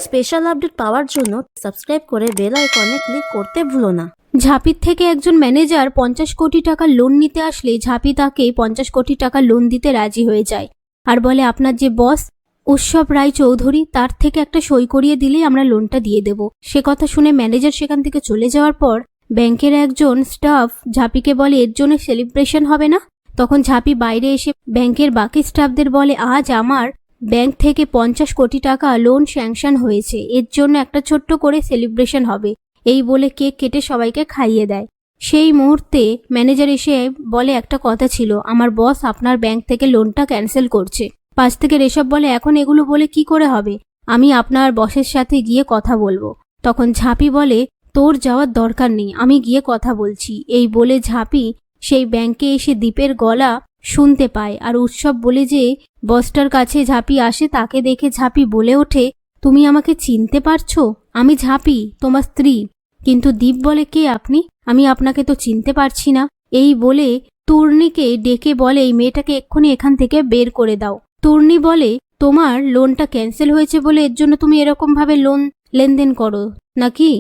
Special update পাওয়ার জন্য subscribe করে bell আইকনে ক্লিক করতে ভুলো না। ঝাঁপির থেকে একজন ম্যানেজার 50 কোটি টাকা লোন নিতে আসলে ঝাঁপি তাকে 50 কোটি টাকা লোন দিতে রাজি হয়ে যায় আর বলে, আপনার যে বস উৎসব রায় চৌধুরী তার থেকে একটা সই করিয়ে দিলেই আমরা লোনটা দিয়ে দেব। সে কথা শুনে ম্যানেজার সেখান থেকে চলে যাওয়ার পর ব্যাংকের একজন স্টাফ ঝাঁপিকে বলে, এর জন্য সেলিব্রেশন হবে না? তখন ঝাঁপি বাইরে এসে ব্যাংকের বাকি স্টাফদের বলে, আজ আমার ব্যাংক থেকে 50 কোটি টাকা লোন স্যাংশন হয়েছে, এর জন্য একটা ছোট্ট করে সেলিব্রেশন হবে। এই বলে কেক কেটে সবাইকে খাইয়ে দেয়। সেই মুহূর্তে ম্যানেজার এসে বলে, একটা কথা ছিল, আমার বস আপনার ব্যাংক থেকে লোনটা ক্যান্সেল করছে। পাশ থেকে ঋষভ বলে, এখন এগুলো বলে কি করে হবে, আমি আপনার বসের সাথে গিয়ে কথা বলবো। তখন ঝাঁপি বলে, তোর যাওয়ার দরকার নেই, আমি গিয়ে কথা বলছি। এই বলে ঝাঁপি সেই ব্যাংকে এসে দীপের গলা শুনতে পায় আর উৎসব বলে যে বসটার কাছে ঝাঁপি আসে তাকে দেখে ঝাঁপি বলে ওঠে, তুমি আমাকে চিনতে পারছো? আমি ঝাঁপি, তোমার স্ত্রী। কিন্তু দীপ বলে, কে আপনি? আমি আপনাকে তো চিনতে পারছি না। এই বলে তূর্ণীকে ডেকে বলে, এই মেয়েটাকে এক্ষুনি এখান থেকে বের করে দাও। তূর্ণী বলে, তোমার লোনটা ক্যান্সেল হয়েছে বলে এর জন্য তুমি এরকম ভাবে লোন লেনদেন করো নাকি?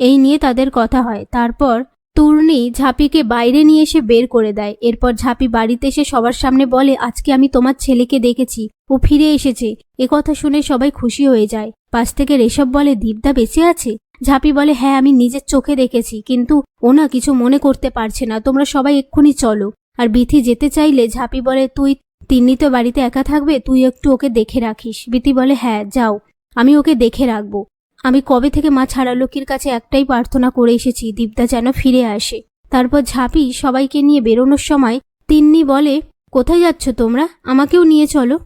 এই নিয়ে তাদের কথা হয়। তারপর তূর্ণী ঝাঁপিকে বাইরে নিয়ে এসে বের করে দেয়। এরপর ঝাঁপি বাড়িতে এসে সবার সামনে বলে, আজকে আমি তোমার ছেলেকে দেখেছি, ও ফিরে এসেছে। কথা শুনে সবাই খুশি হয়ে যায়। পাশ থেকে ঋষভ বলে, দীপদা বেঁচে আছে? ঝাঁপি বলে, হ্যাঁ আমি নিজের চোখে দেখেছি, কিন্তু ও না কিছু মনে করতে পারছে না, তোমরা সবাই এক্ষুনি চলো। আর বিথি যেতে চাইলে ঝাঁপি বলে, তুই তিন্নি তো বাড়িতে একা থাকবে, তুই একটু ওকে দেখে রাখিস। বিথি বলে, হ্যাঁ যাও, আমি ওকে দেখে রাখবো। আমি কবে থেকে মা ছাড়ালক্ষ্মীর কাছে একটাই প্রার্থনা করে এসেছি, দীপদা যেন ফিরে আসে। তারপর ঝাঁপি সবাইকে নিয়ে বেরোনোর সময় তিন্নি বলে, কোথায় যাচ্ছ তোমরা? আমাকেও নিয়ে চলো।